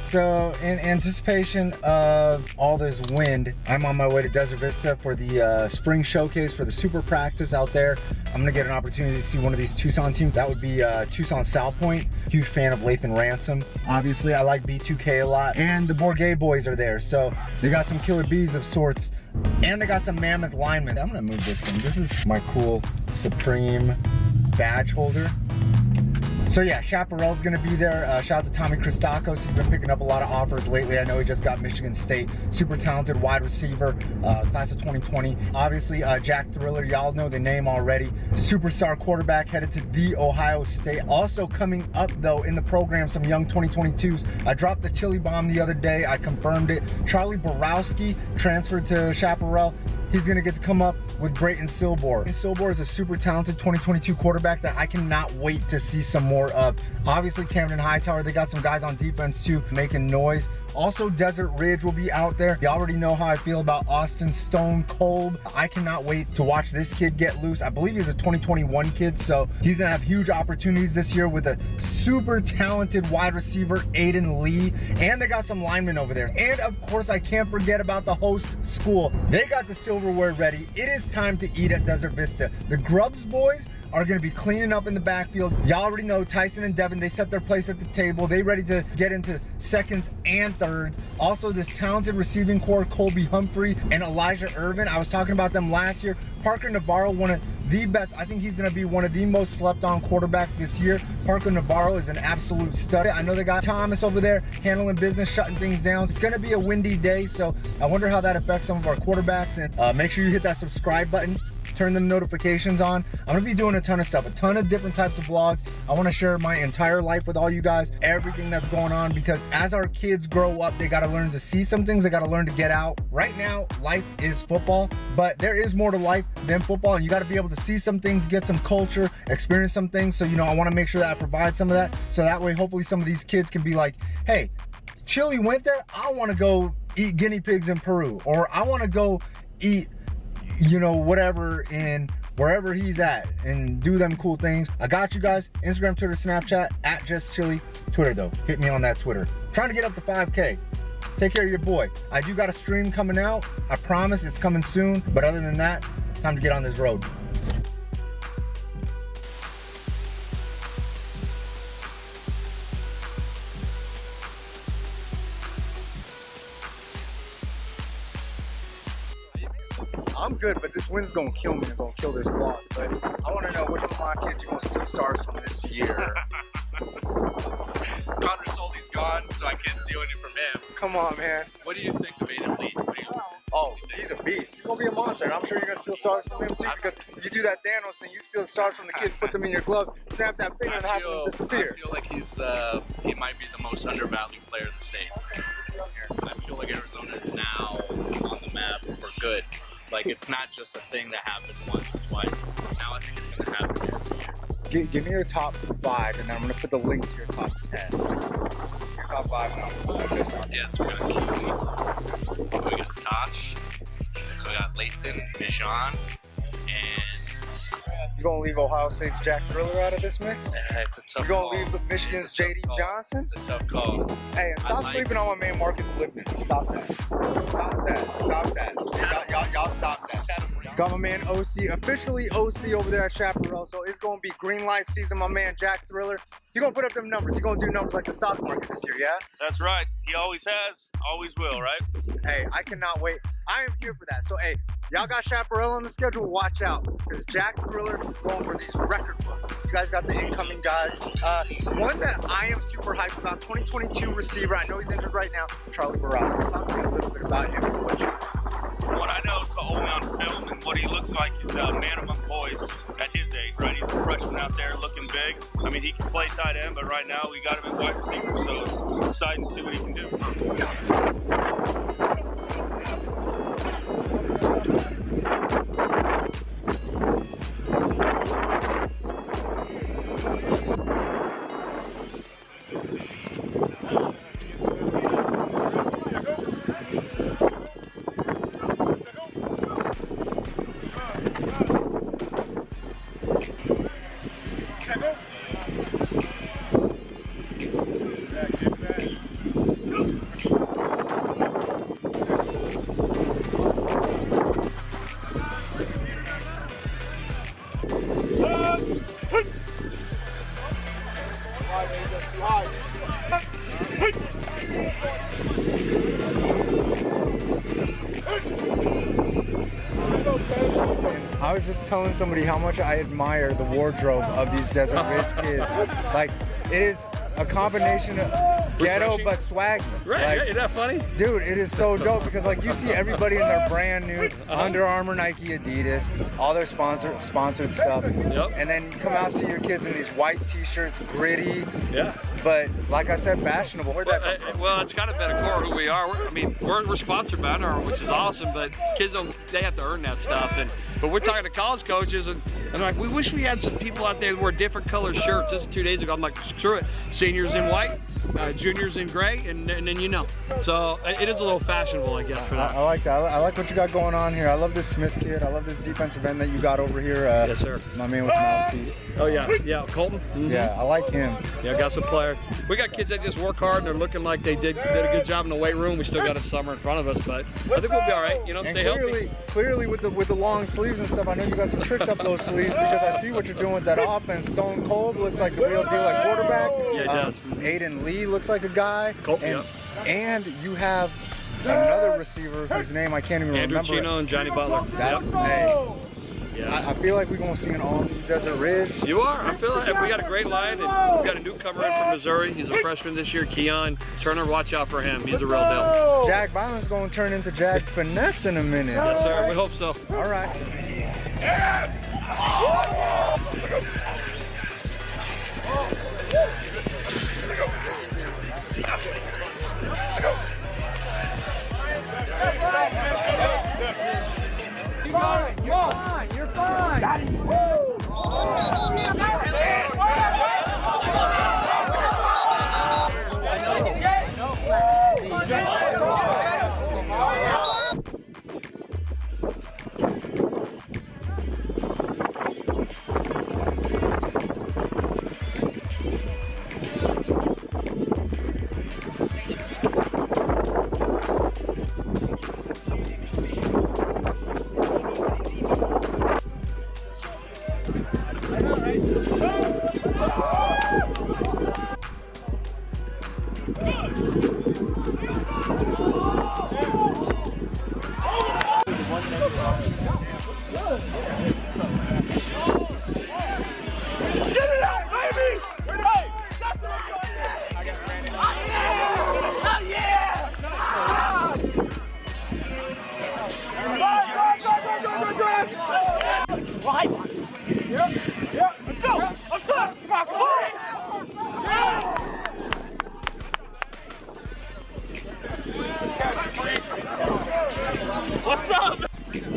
So in anticipation of all this wind, I'm on my way to Desert Vista for the spring showcase for the super practice out there. I'm gonna get an opportunity to see one of these Tucson teams. That would be Tucson South Point. Huge fan of Lathan Ransom. Obviously, I like B2K a lot. And the Bourguet boys are there. So they got some killer bees of sorts. And they got some mammoth linemen. I'm gonna move this thing. This is my cool Supreme badge holder. So yeah, Chaparral's gonna be there. Shout out to Tommy Christakos. He's been picking up a lot of offers lately. I know he just got Michigan State. Super talented wide receiver, class of 2020. Obviously, Jack Thriller, y'all know the name already. Superstar quarterback headed to the Ohio State. Also coming up though in the program, some young 2022s. I dropped the chili bomb the other day. I confirmed it. Charlie Borowski transferred to Chaparral. He's gonna get to come up with Brayton Silbor. Silbor is a super talented 2022 quarterback that I cannot wait to see some more of. Obviously, Camden Hightower, they got some guys on defense too, making noise. Also, Desert Ridge will be out there. You already know how I feel about Austin Stone Kolb. I cannot wait to watch this kid get loose. I believe he's a 2021 kid, so he's gonna have huge opportunities this year with a super talented wide receiver, Aiden Lee. And they got some linemen over there. And of course, I can't forget about the host school. They got the silverware ready. It is time to eat at Desert Vista. The Grubs boys are gonna be cleaning up in the backfield. Y'all already know Tyson and Devin, they set their place at the table. They ready to get into seconds and thirds. Also, this talented receiving core, Colby Humphrey and Elijah Irvin. I was talking about them last year. Parker Navarro, one of the best. I think he's gonna be one of the most slept on quarterbacks this year. Parker Navarro is an absolute stud. I know they got Thomas over there handling business, shutting things down. It's gonna be a windy day, so I wonder how that affects some of our quarterbacks. And make sure you hit that subscribe button. Turn them notifications on. I'm gonna be doing a ton of stuff, a ton of different types of vlogs. I wanna share my entire life with all you guys, everything that's going on, because as our kids grow up, they gotta learn to see some things, they gotta learn to get out. Right now, life is football, but there is more to life than football, and you gotta be able to see some things, get some culture, experience some things. So, you know, I wanna make sure that I provide some of that, so that way, hopefully some of these kids can be like, hey, Chili went there, I wanna go eat guinea pigs in Peru, or I wanna go eat, you know, whatever in wherever he's at and do them cool things. I got you guys. Instagram, Twitter, Snapchat, @JustChili. Twitter though, hit me on that Twitter. Trying to get up to 5K. Take care of your boy. I do got a stream coming out. I promise it's coming soon. But other than that, time to get on this road. I'm good, but this wind's gonna kill me. It's gonna kill this vlog. But I want to know which of my kids you want to steal stars from this year. Connor Soldy's gone, so I can't steal any from him. Come on, man. What do you think of Aiden Lee? Oh, he's a beast. He's gonna be a monster, and I'm sure you're gonna steal stars from him too. Because you do that Thanos thing, you steal the stars from the kids, put them in your glove, snap that finger, and have them disappear. I feel like he might be the most undervalued player in the state. I feel like Arizona is now on the map for good. Like, it's not just a thing that happened once or twice. Now I think it's gonna happen every year. Give me your top 5, and then I'm gonna put the link to your top 10. Your top 5 now. Yes, we got Keely, we got Tosh, we got Lathan, Bijan, and you gonna leave Ohio State's Jack Thriller out of this mix? It's a tough you gonna leave Michigan's JD Johnson? It's a tough call. Hey, and stop sleeping on my man Marcus Lipman. Stop that. Stop that. Stop that. Y'all stop that. Got my man OC, officially OC over there at Chaparral. So it's gonna be green light season, my man Jack Thriller. You're gonna put up them numbers. You're gonna do numbers like the stock market this year, yeah? That's right. He always has, always will, right? Hey, I cannot wait. I am here for that. So, hey, y'all got Chaparral on the schedule. Watch out, because Jack Thriller going for these record books. You guys got the incoming guys. One that I am super hyped about, 2022 receiver. I know he's injured right now, Charlie Borowski. Talk to me a little bit about him and what you know. What I know is only on film and what he looks like. He's a man among boys at his age, right? He's a freshman out there looking big. I mean, he can play tight end, but right now we got him at wide receiver, so it's exciting to see what he can do. telling somebody how much I admire the wardrobe of these Desert Vista kids. Like, it is a combination of ghetto but swaggy. Right, like, isn't that funny? Dude, it is so dope because like you see everybody in their brand new Under Armour, Nike, Adidas, all their sponsored stuff. Yep. And then you come out and see your kids in these white t-shirts, gritty. Yeah. But like I said, fashionable. Where'd that come from? Well, it's kind of been a core of who we are. We're sponsored by Under Armour, which is awesome, but kids they have to earn that stuff. But we're talking to college coaches and like, we wish we had some people out there that wear different colored shirts. This is 2 days ago. I'm like, screw it. Seniors in white, juniors in gray, and then you know. So it is a little fashionable, I guess, for that. I like that. I like what you got going on here. I love this Smith kid. I love this defensive end that you got over here. Yes, sir. My man with the mouthpiece. Oh, yeah. Colton? Mm-hmm. Yeah, I like him. Yeah, got some players. We got kids that just work hard and they're looking like they did a good job in the weight room. We still got a summer in front of us, but I think we'll be all right. You know, stay healthy. Clearly with the long sleeves and stuff, I know you got some tricks up those sleeves because I see what you're doing with that offense. Stone Cold looks like the real deal, like quarterback. Yeah, it does. Aiden Lee looks like a guy. Cool. And you have another receiver whose name I can't even Andrew remember. Chino and Johnny Butler. I feel like we're going to see an all-new Desert Ridge. You are. I feel like we got a great line, and we got a newcomer in from Missouri. He's a freshman this year, Keon Turner. Watch out for him. He's a real deal. Jack Byland's going to turn into Jack Finesse in a minute. Yes, sir. We hope so. All right. You're fine. What's up? Good.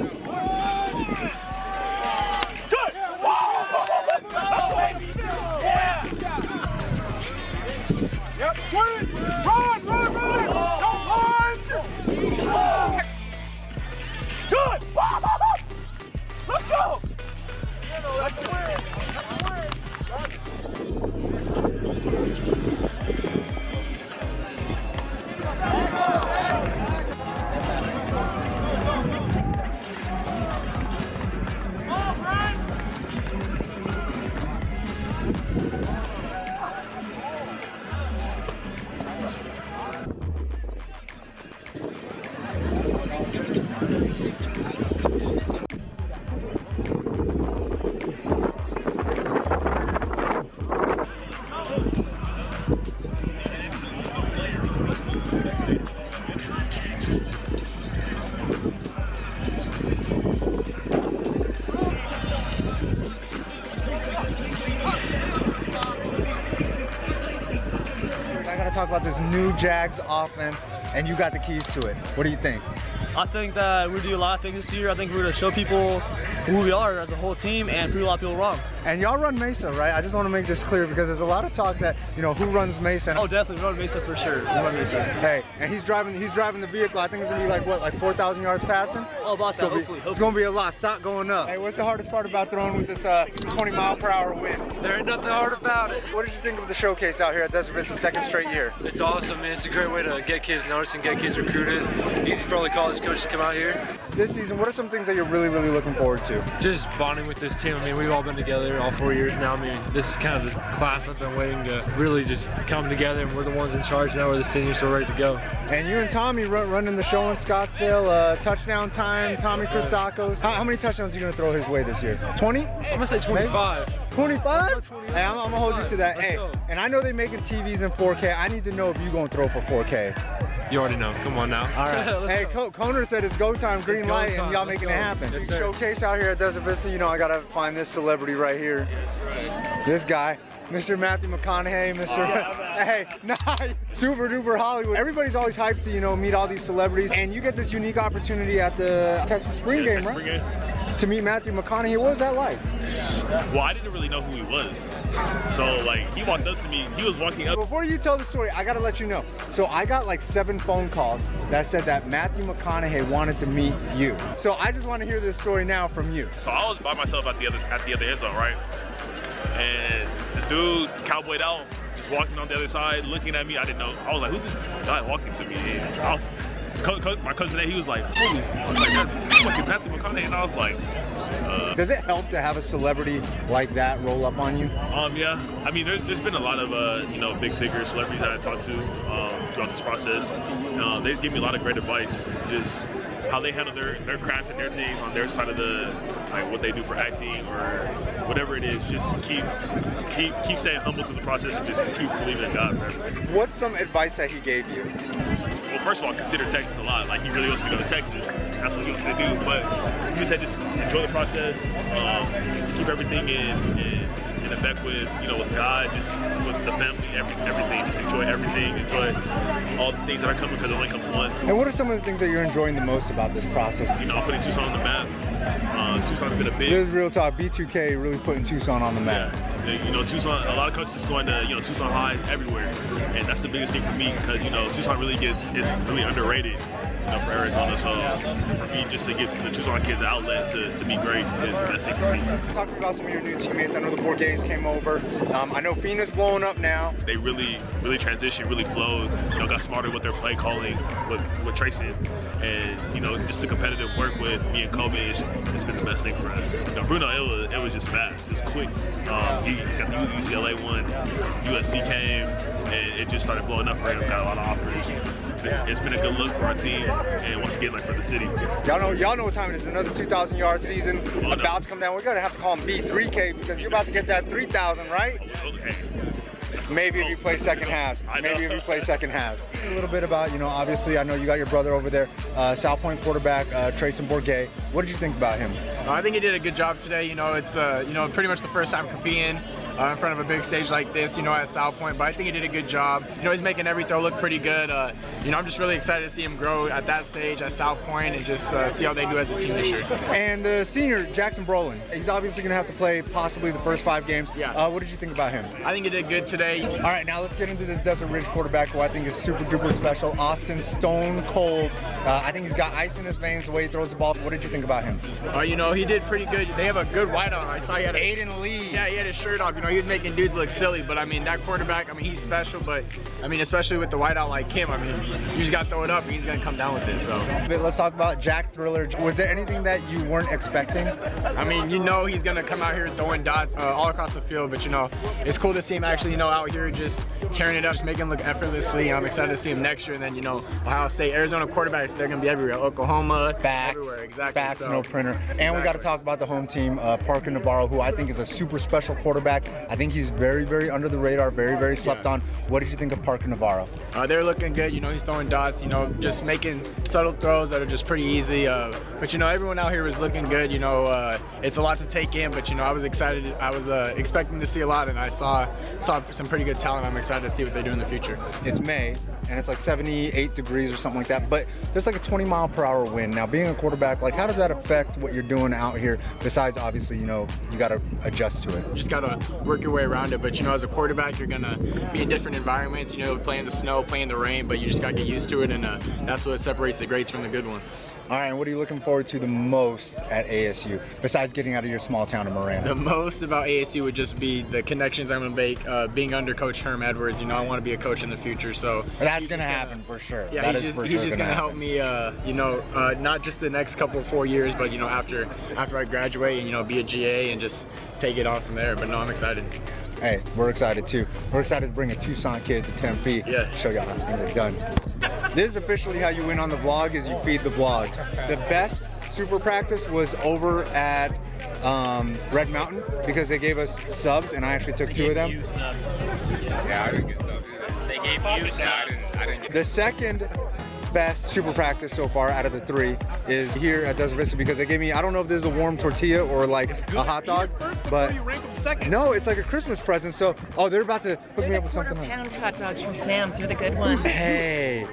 Yeah. Yep. Run. Good. Let's go. Let's win. Talk about this new Jags offense, and you got the keys to it. What do you think? I think that we do a lot of things this year. I think we're going to show people who we are as a whole team and prove a lot of people wrong. And y'all run Mesa, right? I just want to make this clear because there's a lot of talk that, you know, who runs Mesa. Oh, definitely, we run Mesa for sure. We run Mesa. Hey, and he's driving the vehicle. I think it's gonna be like what, like 4,000 yards passing? Oh, about that. Hopefully. It's gonna be a lot. Stock going up. Hey, what's the hardest part about throwing with this 20-mile-per-hour wind? There ain't nothing hard about it. What did you think of the showcase out here at Desert Vista, second straight year? It's awesome, man. It's a great way to get kids noticed and get kids recruited. Easy for all the college coaches to come out here. This season, what are some things that you're really looking forward to? Just bonding with this team. I mean, we've all been together together all 4 years now. I mean, this is kind of the class I've been waiting to really just come together, and we're the ones in charge now. We're the seniors, so we're ready to go. And you and Tommy running the show in Scottsdale, touchdown time, Tommy Christakos. How many touchdowns are you going to throw his way this year? 20? I'm going to say 25. 25? Hey, I'm going to hold you to that. Hey, go. and I know they're making TVs in 4K. I need to know if you're going to throw for 4K. You already know. Come on now. All right. Hey, Conor said it's go time, green light, and y'all making it happen. Yes, sir. Showcase out here at Desert Vista. You know, I got to find this celebrity right here. This guy. Mr. Matthew McConaughey, hey, nah, super duper Hollywood. Everybody's always hyped to, you know, meet all these celebrities, and you get this unique opportunity at the Texas Spring Game, right? To meet Matthew McConaughey. What was that like? Well, I didn't really know who he was. So, like, he walked up to me, he was walking up. Before you tell the story, I gotta let you know. So I got like 7 phone calls that said that Matthew McConaughey wanted to meet you. So I just want to hear this story now from you. So I was by myself at the other end zone, right? And this dude cowboyed out, just walking on the other side, looking at me. I didn't know. I was like, who's this guy walking to me? And I was, my cousin, he was like, holy, I was like, that's fucking Matthew McConaughey. And I was like, does it help to have a celebrity like that roll up on you? Yeah. I mean, there's been a lot of, you know, big figure celebrities that I talked to throughout this process. They give me a lot of great advice, just how they handle their craft and their thing on their side of the, like, what they do for acting or whatever it is. Just keep staying humble through the process and just keep believing in God for everything. What's some advice that he gave you? Well, first of all, consider Texas a lot. Like, he really wants me to go to Texas. That's what he wants me to do. But he said just enjoy the process, keep everything in effect with, you know, with God, just with the family, everything. Just enjoy everything. Enjoy all the things that are coming because it only comes once. And what are some of the things that you're enjoying the most about this process? You know, I'm putting Tucson on the map. Tucson's been a big. This is real talk. B2K really putting Tucson on the map. Yeah. You know, Tucson. A lot of coaches is going to, you know, Tucson highs everywhere, and that's the biggest thing for me because, you know, Tucson really is really underrated, you know, for Arizona. So for me, just to get the Tucson kids outlet to be great is the best thing for me. Talking about some of your new teammates, I know the Bourguets came over. I know Fina's blowing up now. They really transitioned, really flowed. You know, got smarter with their play calling, with tracing, and, you know, just the competitive work with me and Kobe. It's been the best thing for us. You know, Bruno, it was just fast. It was quick. He got the UCLA one, USC came, and it just started blowing up for him. Got a lot of offers. It's been a good look for our team, and once again, like, for the city. Y'all know what time it is. Another 2,000-yard season about to come down. We're gonna have to call him B3K because you're about to get that 3,000, right? Maybe if you play second halves. Maybe if you play second halves. A little bit about, you know, obviously I know you got your brother over there, South Point quarterback, Trenton Bourguet. What did you think about him? I think he did a good job today. You know, it's you know, pretty much the first time competing in front of a big stage like this, you know, at South Point, but I think he did a good job. You know, he's making every throw look pretty good. You know, I'm just really excited to see him grow at that stage at South Point and just see how they do as a team this year. And the senior, Jackson Brolin, he's obviously going to have to play possibly the first 5 games. Yeah. What did you think about him? I think he did good today. All right, now let's get into this Desert Ridge quarterback who I think is super duper special, Austin Stone Cold. I think he's got ice in his veins the way he throws the ball. What did you think about him? You know, he did pretty good. They have a good wideout. I saw he had Aiden Lee. Yeah, he had his shirt off. You know, he was making dudes look silly, but I mean, that quarterback, I mean, he's special, but I mean, especially with the wideout like him, I mean, you just got to throw it up and he's going to come down with it, so. Let's talk about Jack Thriller. Was there anything that you weren't expecting? I mean, you know he's going to come out here throwing dots all across the field, but you know, it's cool to see him actually, you know, out here just tearing it up, just making it look effortlessly. I'm excited to see him next year, and then, you know, Ohio State, Arizona quarterbacks, they're going to be everywhere. Oklahoma, everywhere, exactly. Facts, no printer. And we got to talk about the home team, Parker Navarro, who I think is a super special quarterback. I think he's very, very under the radar, very, very slept on. What did you think of Parker Navarro? They're looking good. You know, he's throwing dots, you know, just making subtle throws that are just pretty easy. But, you know, everyone out here was looking good. You know, it's a lot to take in, but, you know, I was excited. I was expecting to see a lot, and I saw some pretty good talent. I'm excited to see what they do in the future. It's May, and it's like 78 degrees or something like that, but there's like a 20-mile-per-hour wind. Now, being a quarterback, like, how does that affect what you're doing out here, besides, obviously, you know, you got to adjust to it? You just got to work your way around it, but, you know, as a quarterback, you're going to be in different environments, you know, playing the snow, playing the rain, but you just got to get used to it, and that's what separates the greats from the good ones. All right, and what are you looking forward to the most at ASU, besides getting out of your small town of Marana? The most about ASU would just be the connections I'm going to make, being under Coach Herm Edwards. You know, I want to be a coach in the future, so. Or that's gonna happen for sure. Yeah, he's just gonna help me, you know, not just the next couple 4 years, but you know, after I graduate and you know, be a GA and just take it on from there. But no, I'm excited. Hey, we're excited too. We're excited to bring a Tucson kid to 10 feet. Yeah. Show y'all how things are done. This is officially how you win on the vlog, is you feed the vlog. The best super practice was over at Red Mountain because they gave us subs and I actually took 2 of them. Yeah, I didn't get subs either. They gave you subs. I didn't get. The second best super practice so far out of the 3 is here at Desert Vista because they gave me, I don't know if this is a warm tortilla or like a hot dog, but no, it's like a Christmas present. So, oh, they're about to hook me up with something. Pound hot dogs from Sam's are the good ones. Hey,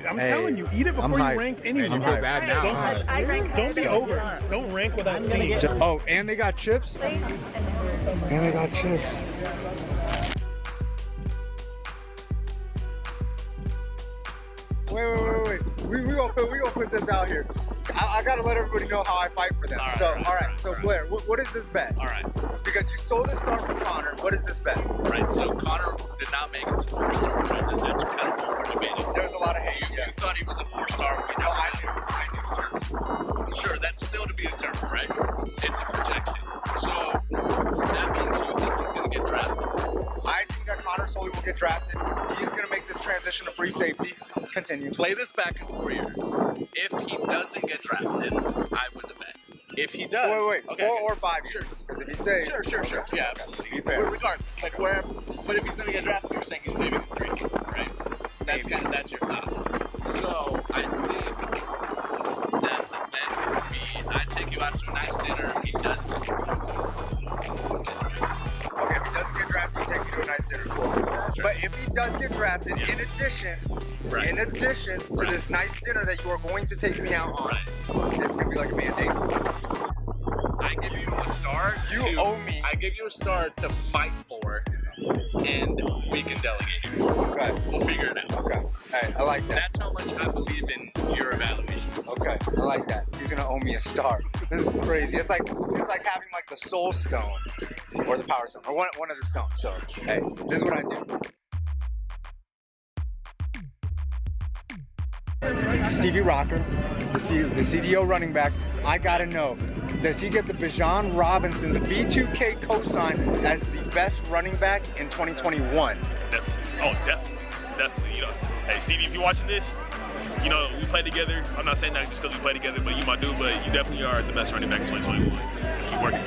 I'm telling you, eat it before you rank anyway. I'm hyped. Bad now. Don't be over. Don't rank without seeing. Oh, and they got chips. And they got chips. Wait. We gonna put this out here. I gotta let everybody know how I fight for them. All right. So Blair, what is this bet? All right. Because you sold a star for Connor. What is this bet? Right, so Connor did not make it to 4-star. Right? That's kind of what we're debating. There's a lot of hate. You thought he was a 4-star. We know I knew. Sure, that's still to be determined, right? It's a projection. So that means you think he's going to get drafted? I think that Connor Soley will get drafted. He's going to make this transition to free safety. Continue. Play this back in 4 years. If he doesn't get drafted, I win the bet. If he does, Wait. Okay, 4 or 5 years. Because if he says, sure. Yeah, absolutely. Be fair. Regardless, like where. But if he's gonna get drafted, you're saying he's leaving 3, right? That's your thought. So I think that the bet would be I take you out to a nice dinner. If he doesn't. Okay, if he doesn't get drafted, you take you to a nice dinner. Cool. But if he does get drafted, in addition to this nice dinner that you are going to take me out on, it's gonna be like a mandate. I give you a star. You owe me. I give you a star to fight for, and we can delegate it. Okay. We'll figure it out. Okay. Hey, I like that. That's how much I believe in your evaluations. Okay, I like that. He's gonna owe me a star. This is crazy. It's like having like the soul stone or the power stone or one of the stones. So hey, this is what I do. Stevie Rocker, the CDO running back, I gotta know, does he get the Bijan Robinson, the B2K cosign as the best running back in 2021? Definitely. You know, hey Stevie, if you're watching this, you know we played together. I'm not saying that just because we played together, but you my dude. But you definitely are the best running back in 2021. Let's keep working.